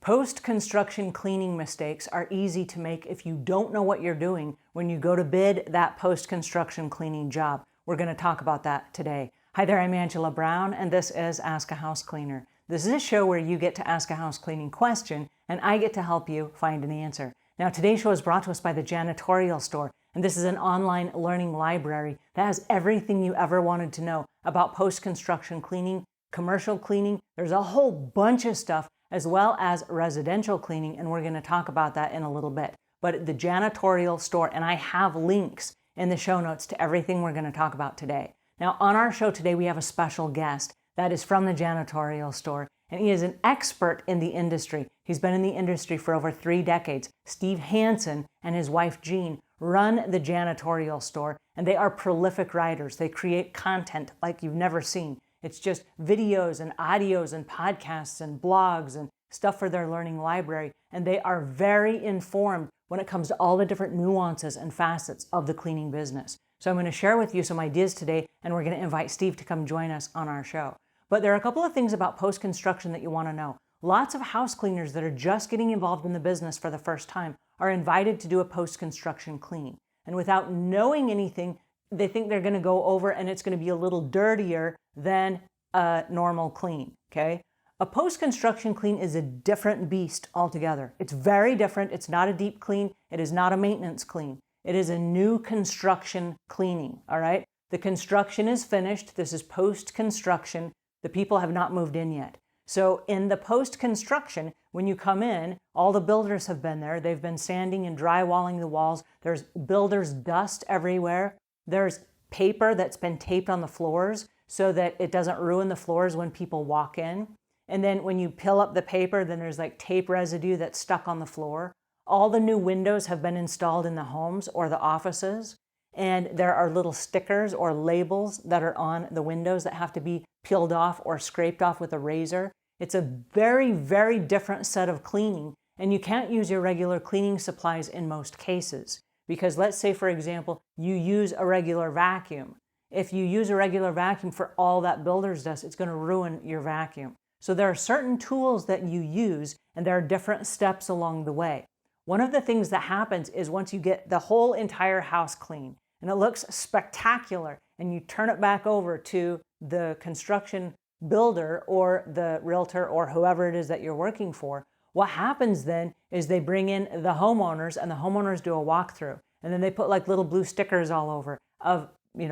Post-construction cleaning mistakes are easy to make if you don't know what you're doing when you go to bid that post-construction cleaning job. We're going to talk about that today. Hi there, I'm Angela Brown, and this is Ask a House Cleaner. This is a show where you get to ask a house cleaning question, and I get to help you find an answer. Now, today's show is brought to us by the Janitorial Store, and this is an online learning library that has everything you ever wanted to know about post-construction cleaning, commercial cleaning. There's a whole bunch of stuff, as well as residential cleaning, and we're going to talk about that in a little bit. But the Janitorial Store, and I have links in the show notes to everything we're going to talk about today. Now, on our show today, we have a special guest that is from the Janitorial Store, and he is an expert in the industry. He's been in the industry for over 3 decades. Steve Hanson and his wife, Jean, run the Janitorial Store, and they are prolific writers. They create content like you've never seen. It's just videos and audios and podcasts and blogs and stuff for their learning library. And they are very informed when it comes to all the different nuances and facets of the cleaning business. So I'm going to share with you some ideas today, and we're going to invite Steve to come join us on our show. But there are a couple of things about post-construction that you want to know. Lots of house cleaners that are just getting involved in the business for the first time are invited to do a post-construction clean. And without knowing anything, they think they're going to go over and it's going to be a little dirtier than a normal clean, okay? A post-construction clean is a different beast altogether. It's very different. It's not a deep clean. It is not a maintenance clean. It is a new construction cleaning, all right? The construction is finished. This is post-construction. The people have not moved in yet. So in the post-construction, when you come in, all the builders have been there. They've been sanding and drywalling the walls. There's builder's dust everywhere. There's paper that's been taped on the floors so that it doesn't ruin the floors when people walk in. And then when you peel up the paper, then there's like tape residue that's stuck on the floor. All the new windows have been installed in the homes or the offices. And there are little stickers or labels that are on the windows that have to be peeled off or scraped off with a razor. It's a very, very different set of cleaning. And you can't use your regular cleaning supplies in most cases. Because let's say, for example, you use a regular vacuum. If you use a regular vacuum for all that builder's dust, it's going to ruin your vacuum. So there are certain tools that you use, and there are different steps along the way. One of the things that happens is once you get the whole entire house clean, and it looks spectacular, and you turn it back over to the construction builder or the realtor or whoever it is that you're working for, what happens then is they bring in the homeowners, and the homeowners do a walkthrough. And then they put like little blue stickers all over of,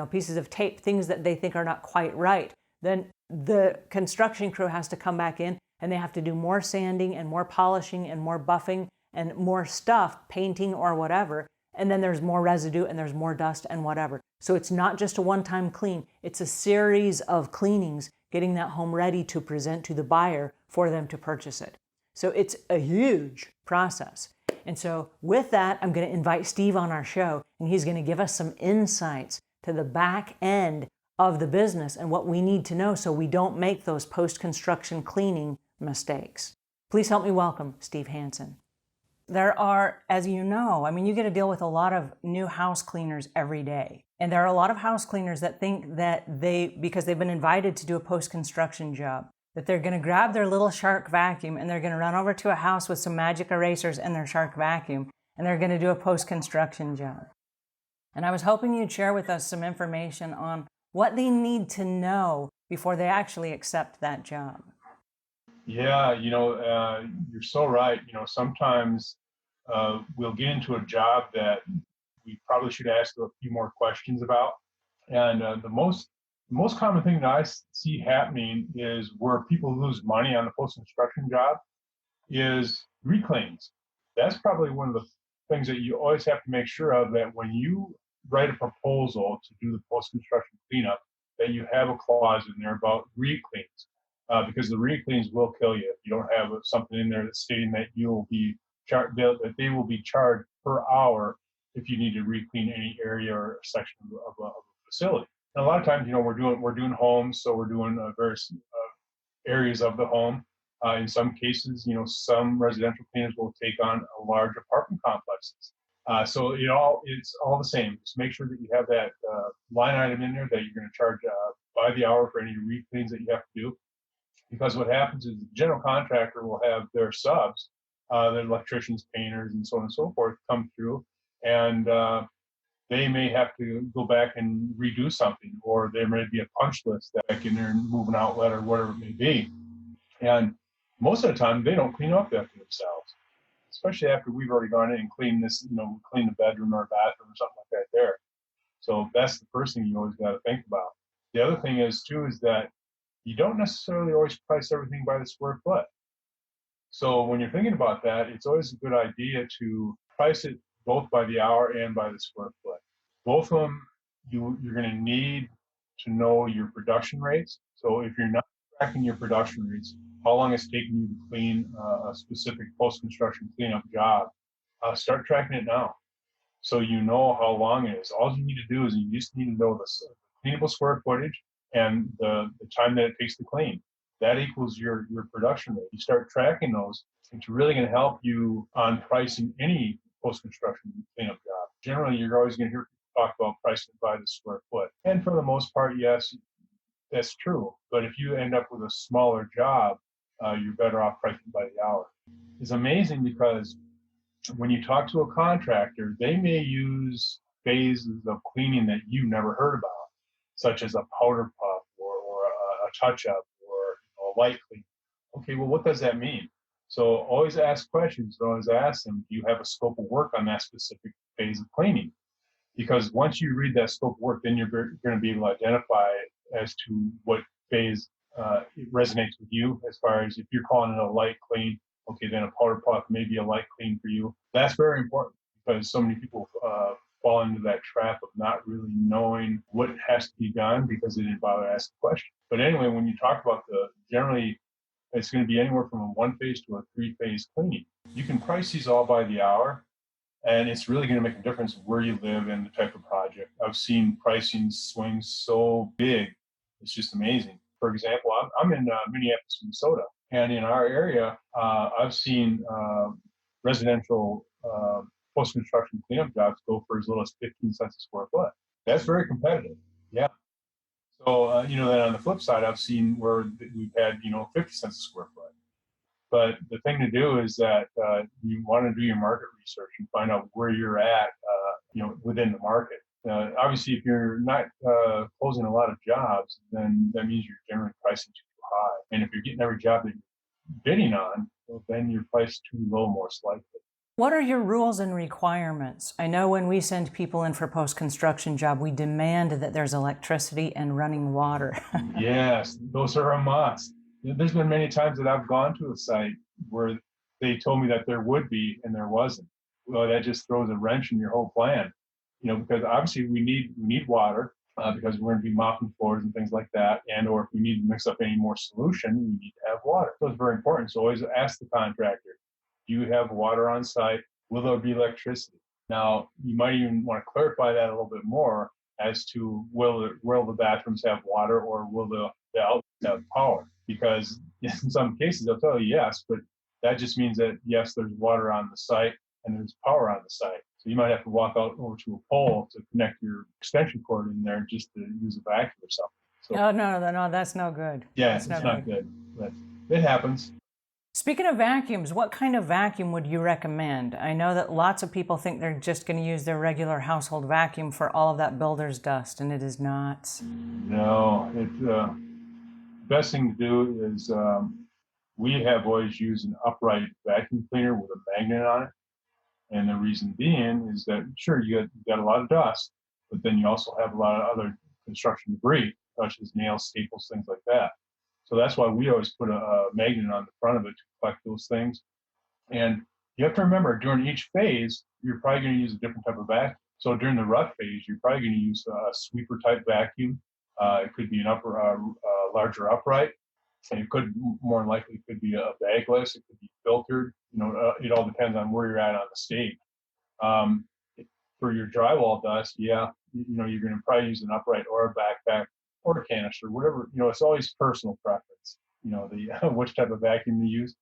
pieces of tape, things that they think are not quite right. Then the construction crew has to come back in, and they have to do more sanding and more polishing and more buffing and more stuff, painting or whatever. And then there's more residue and there's more dust and whatever. So it's not just a one-time clean. It's a series of cleanings getting that home ready to present to the buyer for them to purchase it. So it's a huge process. And so with that, I'm going to invite Steve on our show, and he's going to give us some insights to the back end of the business and what we need to know so we don't make those post-construction cleaning mistakes. Please help me welcome Steve Hanson. There are, as you know, you get to deal with a lot of new house cleaners every day. And there are a lot of house cleaners that think that because they've been invited to do a post-construction job, that they're going to grab their little shark vacuum and they're going to run over to a house with some magic erasers and their shark vacuum, and they're going to do a post-construction job. And I was hoping you'd share with us some information on what they need to know before they actually accept that job. Yeah, you're so right. Sometimes we'll get into a job that we probably should ask a few more questions about. And the most common thing that I see happening is where people lose money on the post-construction job is reclaims. That's probably one of the things that you always have to make sure of, that when you write a proposal to do the post-construction cleanup, that you have a clause in there about reclaims. Because the reclaims will kill you if you don't have something in there that's stating that you'll be that they will be charged per hour if you need to reclean any area or section of a facility. And a lot of times, we're doing homes, so we're doing various areas of the home. In some cases, some residential cleaners will take on large apartment complexes. So it's all the same. Just make sure that you have that line item in there that you're going to charge by the hour for any recleans that you have to do. Because what happens is the general contractor will have their subs, their electricians, painters, and so on and so forth come through, and they may have to go back and redo something, or there may be a punch list that in there and move an outlet or whatever it may be. And most of the time, they don't clean up after themselves, especially after we've already gone in and cleaned this, clean the bedroom or bathroom or something like that there. So that's the first thing you always got to think about. The other thing is too, is that you don't necessarily always price everything by the square foot. So when you're thinking about that, it's always a good idea to price it both by the hour and by the square foot. Both of them, you're going to need to know your production rates. So if you're not tracking your production rates, how long it's taking you to clean a specific post-construction cleanup job, start tracking it now. So you know how long it is. All you need to do is you just need to know the cleanable square footage and the time that it takes to clean. That equals your production rate. You start tracking those, it's really going to help you on pricing any post-construction cleanup job. Generally, you're always going to hear people talk about pricing by the square foot. And for the most part, yes, that's true. But if you end up with a smaller job, you're better off pricing by the hour. It's amazing because when you talk to a contractor, they may use phases of cleaning that you never heard about, such as a powder puff or a touch-up or a light clean. Okay, well, what does that mean? So always ask questions. Always ask them, do you have a scope of work on that specific phase of cleaning? Because once you read that scope of work, then you're going to be able to identify as to what phase it resonates with you, as far as if you're calling it a light clean, okay, then a powder puff may be a light clean for you. That's very important because so many people fall into that trap of not really knowing what has to be done because they didn't bother to ask the question. But anyway, when you talk about generally, it's going to be anywhere from a 1-phase to a 3-phase cleaning. You can price these all by the hour, and it's really going to make a difference where you live and the type of project. I've seen pricing swing so big, it's just amazing. For example, I'm in Minneapolis, Minnesota, and in our area, I've seen residential post-construction cleanup jobs go for as little as 15 cents a square foot. That's very competitive. Yeah. So, then on the flip side, I've seen where we've had, 50 cents a square foot. But the thing to do is that you want to do your market research and find out where you're at, within the market. Obviously, if you're not closing a lot of jobs, then that means you're generally pricing too high. And if you're getting every job that you're bidding on, well, then you're priced too low, most likely. What are your rules and requirements? I know when we send people in for post-construction job, we demand that there's electricity and running water. Yes, those are a must. There's been many times that I've gone to a site where they told me that there would be and there wasn't. Well, that just throws a wrench in your whole plan, because obviously we need water because we're going to be mopping floors and things like that, and or if we need to mix up any more solution, we need to have water. So it's very important. So always ask the contractor, do you have water on site? Will there be electricity? Now, you might even want to clarify that a little bit more as to will the bathrooms have water or will the outlets have power? Because in some cases they'll tell you yes, but that just means that yes, there's water on the site and there's power on the site. So you might have to walk out over to a pole to connect your extension cord in there just to use a vacuum or something. So, Oh, no, that's no good. Yeah, that's it's not good, but it happens. Speaking of vacuums, what kind of vacuum would you recommend? I know that lots of people think they're just going to use their regular household vacuum for all of that builder's dust, and it is not. No, best thing to do is we have always used an upright vacuum cleaner with a magnet on it. And the reason being is that, sure, you got a lot of dust, but then you also have a lot of other construction debris, such as nails, staples, things like that. So that's why we always put a magnet on the front of it to collect those things. And you have to remember, during each phase, you're probably going to use a different type of vacuum. So during the rough phase, you're probably going to use a sweeper type vacuum. It could be an larger upright. And it could more than likely could be a bagless. It could be filtered. It all depends on where you're at on the stage. For your drywall dust, yeah, you're going to probably use an upright or a backpack or a canister, whatever. It's always personal preference. Which type of vacuum you use.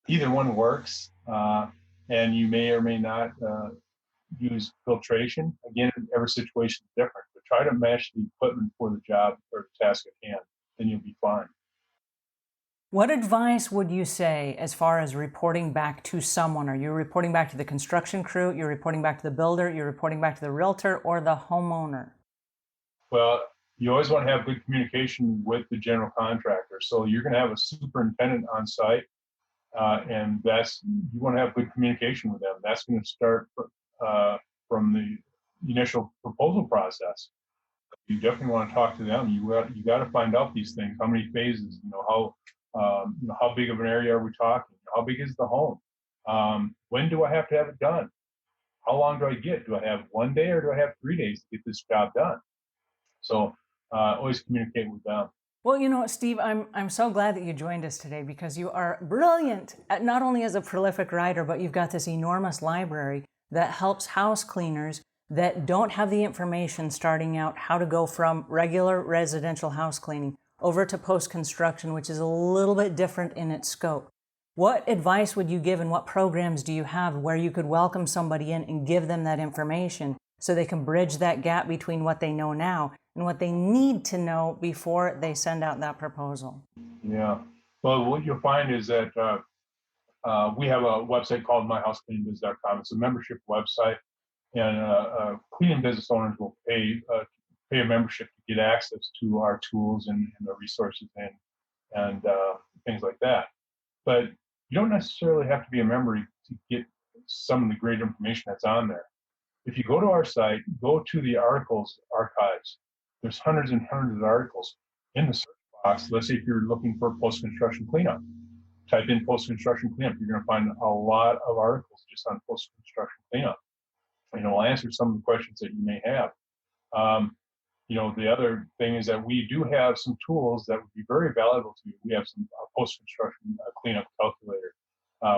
Either one works, and you may or may not use filtration. Again, every situation is different, but try to match the equipment for the job or the task at hand, then you'll be fine. What advice would you say as far as reporting back to someone? Are you reporting back to the construction crew, you're reporting back to the builder, you're reporting back to the realtor, or the homeowner? Well, you always want to have good communication with the general contractor. So you're going to have a superintendent on site, and you want to have good communication with them. That's going to start from the initial proposal process. You definitely want to talk to them. You got to find out these things. How many phases? How big of an area are we talking? How big is the home? When do I have to have it done? How long do I get? Do I have 1 day or do I have 3 days to get this job done? So always communicate with them. Well, you know what, Steve, I'm so glad that you joined us today because you are brilliant, not only as a prolific writer, but you've got this enormous library that helps house cleaners that don't have the information starting out how to go from regular residential house cleaning over to post-construction, which is a little bit different in its scope. What advice would you give and what programs do you have where you could welcome somebody in and give them that information so they can bridge that gap between what they know now and what they need to know before they send out that proposal? Yeah. Well, what you'll find is that we have a website called myhousecleaningbiz.com. It's a membership website, and cleaning business owners will pay a membership to get access to our tools and the resources and things like that. But you don't necessarily have to be a member to get some of the great information that's on there. If you go to our site, go to the articles archives. There's hundreds and hundreds of articles in the search box. Let's say if you're looking for post-construction cleanup, type in post-construction cleanup. You're going to find a lot of articles just on post-construction cleanup. We'll answer some of the questions that you may have. The other thing is that we do have some tools that would be very valuable to you. We have some post-construction cleanup calculator,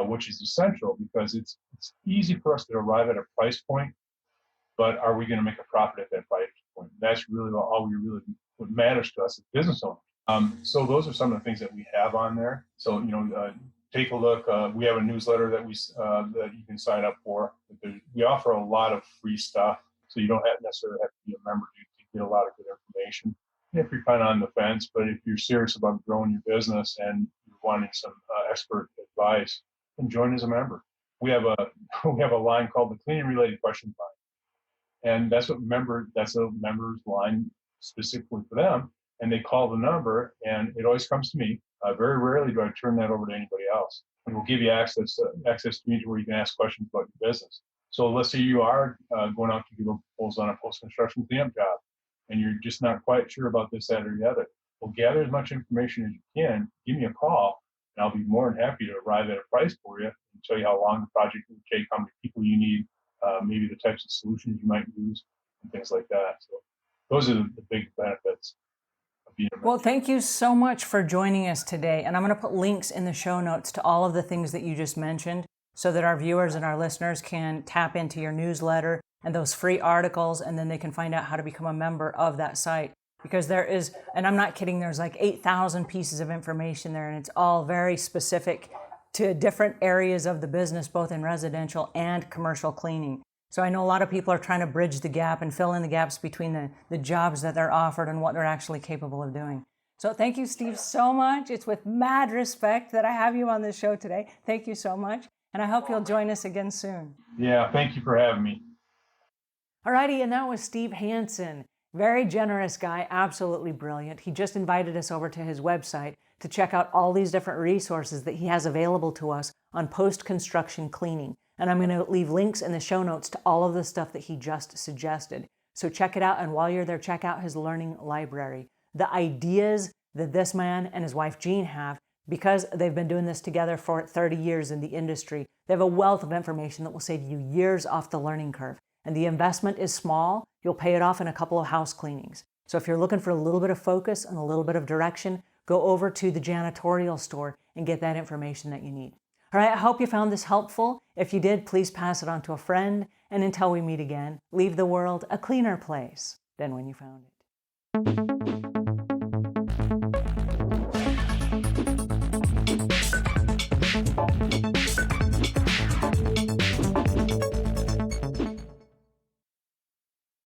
which is essential because it's easy for us to arrive at a price point, but are we going to make a profit at that price point? That's really what matters to us as business owners. So those are some of the things that we have on there. So take a look. We have a newsletter that you can sign up for. We offer a lot of free stuff, so you don't necessarily have to be a member to get a lot of good information. If you're kind of on the fence, but if you're serious about growing your business and you're wanting some expert advice, then join as a member. We have a line called the Cleaning Related Questions line, and that's a member's line specifically for them. And they call the number, and it always comes to me. Very rarely do I turn that over to anybody else. And we'll give you access to me to where you can ask questions about your business. So let's say you are going out to give a proposal on a post-construction cleanup job, and you're just not quite sure about this, that, or the other. Well, gather as much information as you can. Give me a call, and I'll be more than happy to arrive at a price for you and tell you how long the project will take, how many people you need, maybe the types of solutions you might use, and things like that. So those are the big benefits. Well, thank you so much for joining us today. And I'm going to put links in the show notes to all of the things that you just mentioned so that our viewers and our listeners can tap into your newsletter and those free articles, and then they can find out how to become a member of that site. Because there is, and I'm not kidding, there's like 8,000 pieces of information there, and it's all very specific to different areas of the business, both in residential and commercial cleaning. So I know a lot of people are trying to bridge the gap and fill in the gaps between the jobs that they're offered and what they're actually capable of doing. So thank you, Steve, so much. It's with mad respect that I have you on this show today. Thank you so much. And I hope you'll join us again soon. Yeah, thank you for having me. Alrighty, and that was Steve Hanson. Very generous guy, absolutely brilliant. He just invited us over to his website to check out all these different resources that he has available to us on post-construction cleaning. And I'm going to leave links in the show notes to all of the stuff that he just suggested. So check it out, and while you're there, check out his learning library. The ideas that this man and his wife Jean have, because they've been doing this together for 30 years in the industry, they have a wealth of information that will save you years off the learning curve. And the investment is small. You'll pay it off in a couple of house cleanings. So if you're looking for a little bit of focus and a little bit of direction, go over to the Janitorial Store and get that information that you need. All right, I hope you found this helpful. If you did, please pass it on to a friend. And until we meet again, leave the world a cleaner place than when you found it.